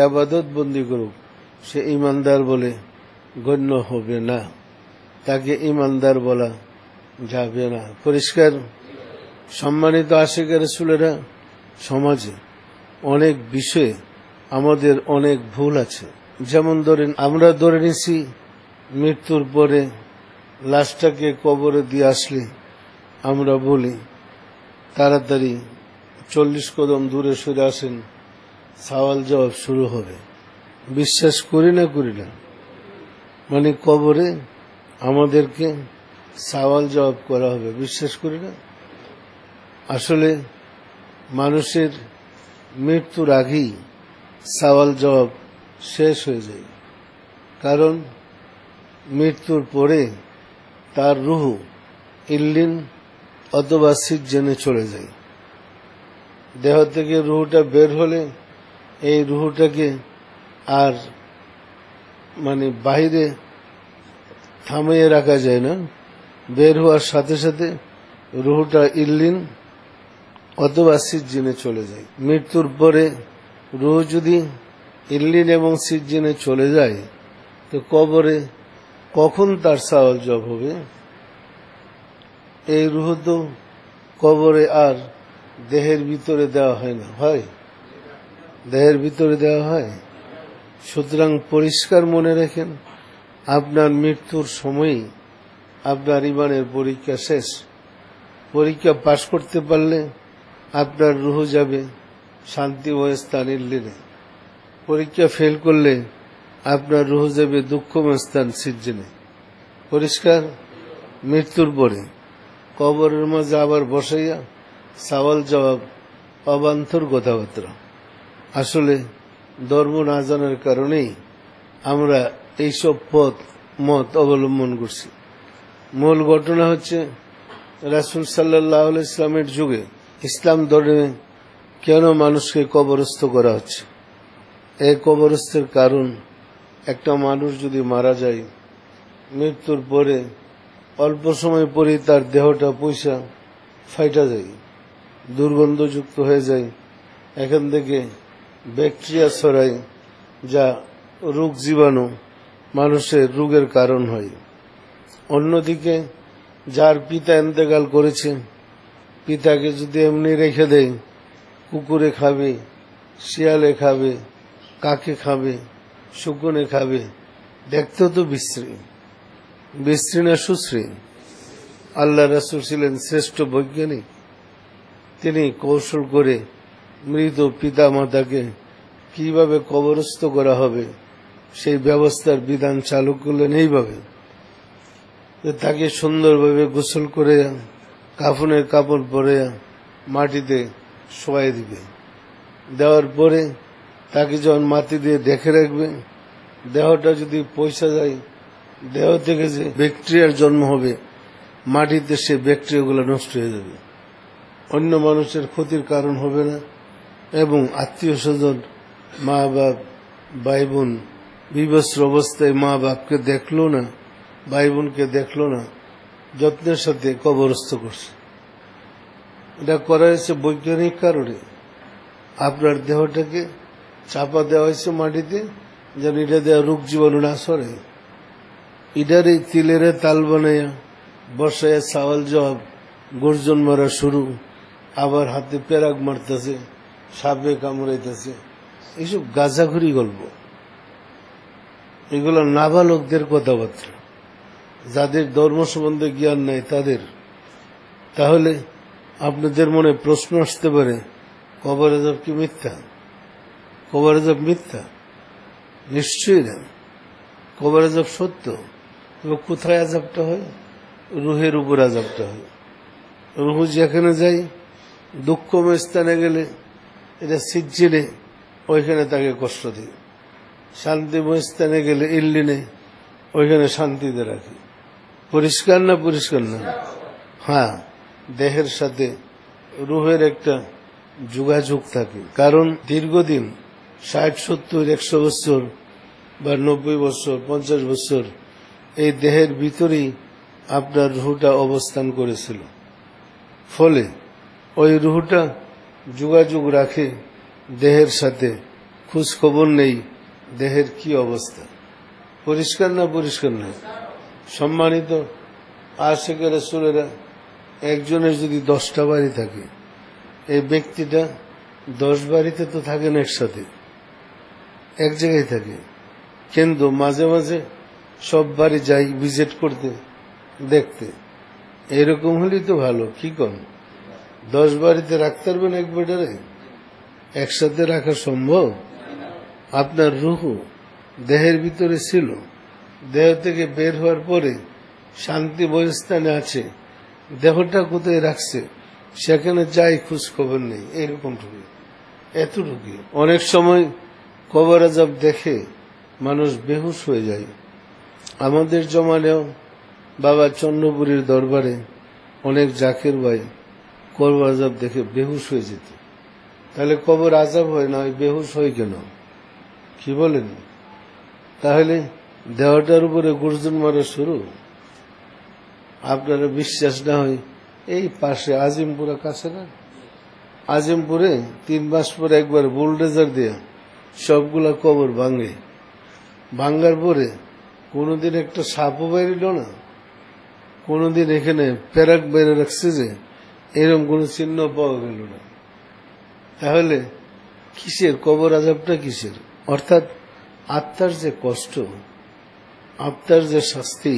আবাদত বন্দি করুক, সে ইমানদার বলে গণ্য হবে না, তাকে ইমানদার বলা যাবে না। পরিষ্কার? সম্মানিত আশিক রাসূলেরা, সমাজে অনেক বিষয়ে আমাদের অনেক ভুল আছে। যেমন ধরেন, আমরা ধরে নিছি মৃত্যুর পরে লাশটাকে কবরে দিয়ে আসলে আমরা বলি তাড়াতাড়ি 40 কদম দূরে সরে আসেন, সওয়াল জবাব শুরু হবে। বিশ্বাস করি না? মানে কবরে আমাদেরকে সওয়াল জবাব করা হবে, বিশ্বাস করি না। আসলে মানুষের মৃত্যুর আগেই সওয়াল জবাব শেষ হয়ে যায়, কারণ মৃত্যুর পরে তার রুহ ইল্লিন অথবা সিজ্জিনে চলে যায়। দেহ থেকে রুহটা বের হলে এই রুহটাকে আর বাহিরে থামিয়ে রাখা যায় না, বের হওয়ার সাথে সাথে রুহটা ইল্লিন অথবা সিজ্জিনে চলে যায়। মৃত্যুর পরে রুহ যদি ইল্লিন এবং সিজ্জিনে চলে যায়, তো কবরে কখন তার সওয়াল জবাব হবে? এই রুহ তো কবরে আর দেহের ভিতরে দেওয়া হয় না, হয়? দেহের ভিতরে দেওয়া হয়। সুতরাং পরিষ্কার মনে রাখেন, আপনার মৃত্যুর সময়ই আপনার ঈমানের পরীক্ষা শেষ। পরীক্ষা পাশ করতে পারলে আপনার রুহ যাবে শান্তিময় স্থান ইল্লিনে। পরীক্ষা ফেল করলে আপনার রুহ যাবে দুঃখময় স্থান সিজ্জিনে। পরিষ্কার? মৃত্যুর পরে কবরের মাঝে আবার বসাইয়া সওয়াল জবাব, অবান্তর কথাবার্তা। আসলে ধর্ম না জানার কারণেই আমরা এইসব মত অবলম্বন করছি। মূল ঘটনা হচ্ছে, রাসূল সাল্লাল্লাহু আলাইহি ওয়াসাল্লামের যুগে ইসলাম ধর্মে কেন মানুষকে কবরস্থ করা হচ্ছে? এই কবরস্থের কারণ, একটা মানুষ যদি মারা যায়, মৃত্যুর পরে অল্প সময় পরে তার দেহটা পয়সা ফাইটা যায়, দুর্গন্ধযুক্ত হয়ে যায়, এখান থেকে ব্যাকটেরিয়া ছড়ায়, যা রোগ জীবাণু মানুষের রোগের কারণ হয়। অন্যদিকে যার পিতা ইন্তেকাল করেছে, পিতাকে যদি এমনি রেখে দেয়, কুকুরে খাবে, শিয়ালে খাবে, কাকে খাবে, শকুনে খাবে, দেখতেও তো বিশ্রী না সুশ্রী? আল্লাহ রাসূল ছিলেন শ্রেষ্ঠ বৈজ্ঞানিক। তিনি কৌশল করে মৃত পিতা মাতাকে কিভাবে কবরস্থ করা হবে সেই ব্যবস্থার বিধান চালু করলেন এইভাবে, তাকে সুন্দরভাবে গোসল করে কাফনের কাপড় পরে মাটিতে শোয়াই দিবে। দেওয়ার পরে তাকে যখন মাটি দিয়ে ঢেকে রাখবে, দেহটা যদি পয়সা যায়, দেহ থেকে যে ব্যাকটেরিয়ার জন্ম হবে, মাটিতে সে ব্যাকটেরিয়াগুলো নষ্ট হয়ে যাবে, অন্য মানুষের ক্ষতির কারণ হবে না, এবং আত্মীয় স্বজন, মা বাপ, ভাই বোন বিবস্ত্র অবস্থায় মা বাপকে দেখলো না, ভাই বোনকে দেখলো না, যত্নের সাথে কবরস্থ করছে। এটা করা হয়েছে বৈজ্ঞানিক কারণে। আপনার দেহটাকে চাপা দেওয়া হয়েছে মাটিতে, যেন এটা দেওয়া রোগ জীবাণু না সরে। এটার এই তিলের তাল বানাইয়া বসাইয়া সওয়াল জবাব, গর্জন মারা শুরু, আবার হাতে পেরাক মারতেছে, সাপে কামড়াইতেছে, এইসব গাঁজাখুরি গল্প। এগুলো নাবালকদের কথাবার্তা, যাদের ধর্ম সম্বন্ধে জ্ঞান নাই তাদের। তাহলে আপনাদের মনে প্রশ্ন আসতে পারে, কবর আযাব কি মিথ্যা? কবর আযাব মিথ্যা? নিশ্চয়ই না, কবর আযাব সত্য। তবে কোথায় আযাবটা হয়? রুহের উপর আযাবটা হয়। রুহ যেখানে যায়, দুঃখময় স্থানে গেলে এটা সিজ্জিনে, ওইখানে তাকে কষ্ট দেয়। শান্তিময় স্থানে গেলে ইল্লিনে, ওইখানে শান্তিতে রাখে। পরিষ্কার না? হ্যাঁ, দেহের সাথে রুহের একটা যোগাযোগ থাকে, কারণ দীর্ঘদিন 60, 70, 100 বছর বা 90 বছর, 50 বছর এই দেহের ভিতরেই আপনার রুহটা অবস্থান করেছিল। ফলে ওই রুহটা যোগাযোগ রাখে দেহের সাথে খোঁজ খবর নেই দেহের কি অবস্থা, পরিষ্কার না পরিষ্কার না? সম্মানিত আশিকে রাসূলেরা, একজনের যদি 10টা বাড়ি থাকে, এই ব্যক্তিটা 10 বাড়িতে তো থাকেন একসাথে, এক জায়গায় থাকে, কিন্তু মাঝে মাঝে সব বাড়ি যাই ভিজিট করতে, দেখতে। এরকম হলেই তো ভালো, কি কন? 10 বাড়িতে রাখতে পারবেন এক বেটারে? একসাথে রাখা সম্ভব? আপনার রুহু দেহের ভিতরে ছিল, দেহ থেকে বের হওয়ার পরে শান্তি বহিস্থানে আছে, দেহটা কোথায় রাখছে সেখানে যাই খোঁজ খবর নেই, এরকমটুকু, এতটুকু। অনেক সময় কবর আযাব দেখে মানুষ বেহুশ হয়ে যায়। আমাদের জমানেও বাবা চন্দ্রপুরীর দরবারে অনেক জাকের ভাই কবর আযাব দেখে বেহুশ হয়ে যেত। তাহলে কবর আযাব হয় না, বেহুশ হয় কেন? কি বলেন? তাহলে দেহটার উপরে গর্জন মারা শুরু। আপনারা বিশ্বাস না হয়, এই পাশে আজিমপুরে কাছে না, আজিমপুরে 3 মাস পরে একবার বুলডোজার দিয়ে সবগুলা কবর ভাঙে। ভাঙ্গার পরে কোনোদিন একটা সাপও বেরিল না, কোনোদিন এখানে প্যারাক বেড়ে রাখছে যে এরকম কোন চিহ্ন পাওয়া গেল না। তাহলে কিসের কবর আযাবটা কিসের? অর্থাৎ আত্মার যে কষ্ট, আত্মার যে শাস্তি,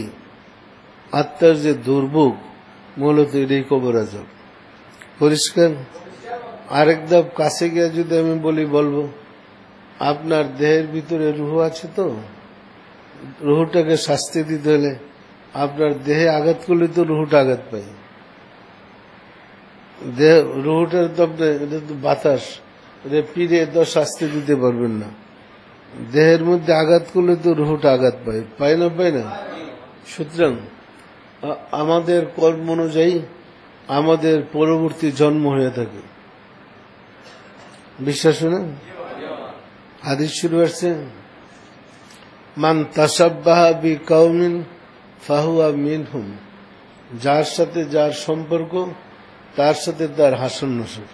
আত্মার যে দুর্ভোগ, মূলত এটাই কবর আযাব। পরিষ্কার? আরেক ধাপ কাছে গিয়ে যদি আমি বলবো, আপনার দেহের ভিতরে রুহ আছে তো, রুহটাকে শাস্তি দিতে হলে আপনার দেহে আঘাত করলে তো রুহটা আঘাত পায়। দেহ রুহটার তো এটা তো বাতাস, এটা পিড়ে তো শাস্তি দিতে পারবেন না। দেহের মধ্যে আঘাত করলে তো রুহটা আঘাত পায়, পায় না? পায় না? সুতরাং আমাদের কর্ম অনুযায়ী আমাদের পরবর্তী জন্ম হয়ে থাকে। বিশ্বাস না? হাদিস শুরু আসছে, মান তাসাব্বাহা বিকাউমিন ফাহুয়া মিনহুম, যার সাথে যার সম্পর্ক তার সাথে তার হাসন নসর।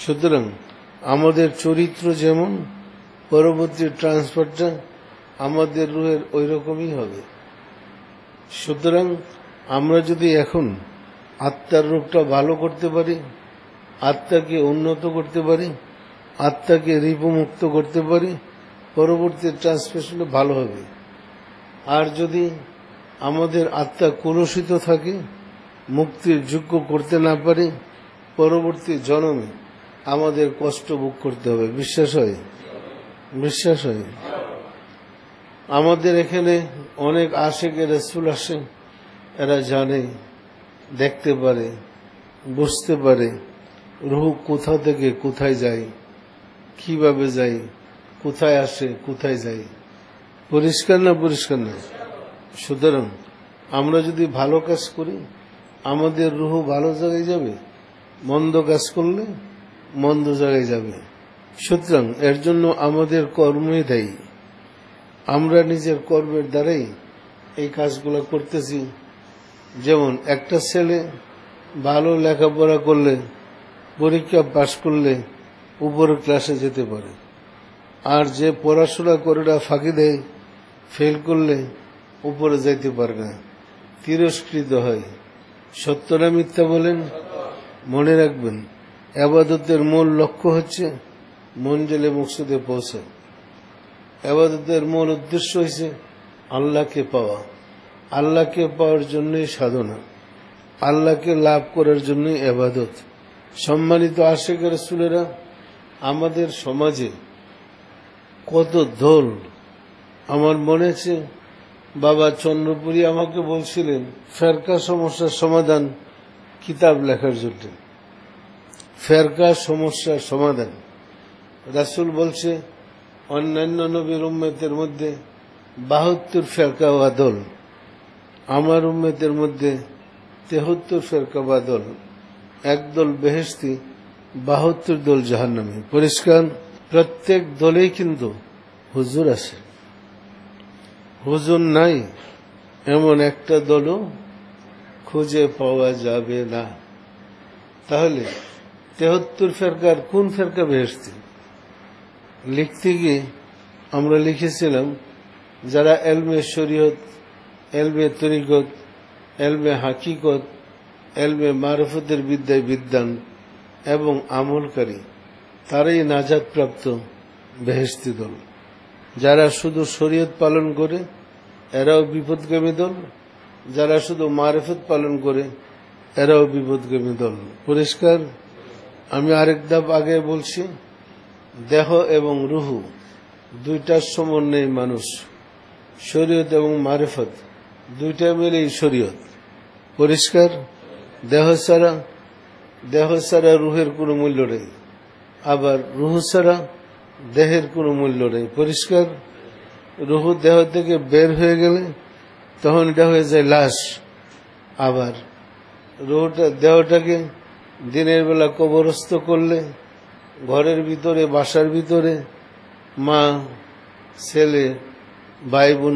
সুতরাং আমাদের চরিত্র যেমন, পরবর্তী ট্রান্সফারটা আমাদের রুহের ওই রকমই হবে। সুতরাং আমরা যদি এখন আত্মার রূপটা ভালো করতে পারি, আত্মাকে উন্নত করতে পারি, আত্মাকে রিপুমুক্ত করতে পারি, পরবর্তী ট্রান্সফারেশন ভালো হবে। আর যদি আমাদের আত্মা কলুষিত থাকে, মুক্তির যোগ্য করতে না পারি, পরবর্তী জন্মে আমাদের কষ্ট ভোগ করতে হবে। বিশ্বাস হয়? বিশ্বাস হয়? আমাদের এখানে অনেক আশিকে রাসূল আসে, এরা জানে, দেখতে পারে, বুঝতে পারে রূহ কোথা থেকে কোথায় যায়, কিভাবে যায়, কোথায় আসে, কোথায় যায়। পরিষ্কার না? পরিষ্কার না? সুতরাং আমরা যদি ভালো কাজ করি আমাদের রূহ ভালো জায়গায় যাবে, মন্দ কাজ করলে মন্দ জায়গায় যাবে। সুতরাং এর জন্য আমাদের কর্মই দায়ী। আমরা নিজের কর্মের দ্বারাই এই কাজগুলো করতেছি। যেমন একটা ছেলে ভালো লেখাপড়া করলে, পরীক্ষা পাশ করলে উপরের ক্লাসে যেতে পারে, আর যে পড়াশোনা করে ফাঁকি দেয়, ফেল করলে উপরে যাইতে পারে না, তিরস্কৃত হয়। সত্য না মিথ্যা বলেন? মনে রাখবেন, ইবাদতের মূল লক্ষ্য হচ্ছে মঞ্জিলে মকসুদে পৌঁছা। ইবাদতের মূল উদ্দেশ্য হচ্ছে আল্লাহকে পাওয়া। আল্লাহকে পাওয়ার জন্যই সাধনা, আল্লাহকে লাভ করার জন্যই ইবাদত। সম্মানিত আশিক রাসূলেরা, আমাদের সমাজে কত দল! আমার মনে আছে বাবা চন্দ্রপুরী আমাকে বলছিলেন ফেরকা সমস্যার সমাধান কিতাব লেখার জন্য। ফেরকা সমস্যার সমাধান রাসূল বলছে, অন্যান্য নবীর উম্মতের মধ্যে 72 ফেরকা বা দল, আমার উম্মতের মধ্যে 73 ফেরকা বা দল। একদল বেহেশতি, 72 দল জাহান্নামী। পরিষ্কার? প্রত্যেক দলেই কিন্তু হুজুর আছে, হুজুর নাই এমন একটা দলও খুঁজে পাওয়া যাবে না। তাহলে 73 ফেরকার কোন ফেরকা বেহেশতি? লিখতে গিয়ে আমরা লিখেছিলাম যারা এলমে শরীয়ত, এলমে তরিকত, এলমে হাকিকত, এলমে মারফতের বিদ্যায় বিদ্বান এবং আমলকারী তারাই নাজাত প্রাপ্ত বেহেশতি দল। যারা শুধু শরীয়ত পালন করে এরাও বিপদগামী দল, যারা শুধু মারফত পালন করে এরাও বিপদগামী দল। পরিষ্কার? আমি আরেক ধাপ আগে বলছি, দেহ এবং রুহু দুইটার সমন্বয়ে মানুষ, শরীয়ত এবং মারফত দুইটা মিলেই শরীয়ত। পরিষ্কার? দেহ ছাড়া রুহের কোনো মূল্য নেই, আবার রুহু ছাড়া দেহের কোনো মূল্য নেই। পরিষ্কার? রুহু দেহ থেকে বের হয়ে গেলে তখন এটা হয়ে যায় লাশ। আবার দেহটাকে দিনের বেলা কবরস্থ করলে ঘরের ভিতরে, বাসার ভিতরে মা, ছেলে, ভাই বোন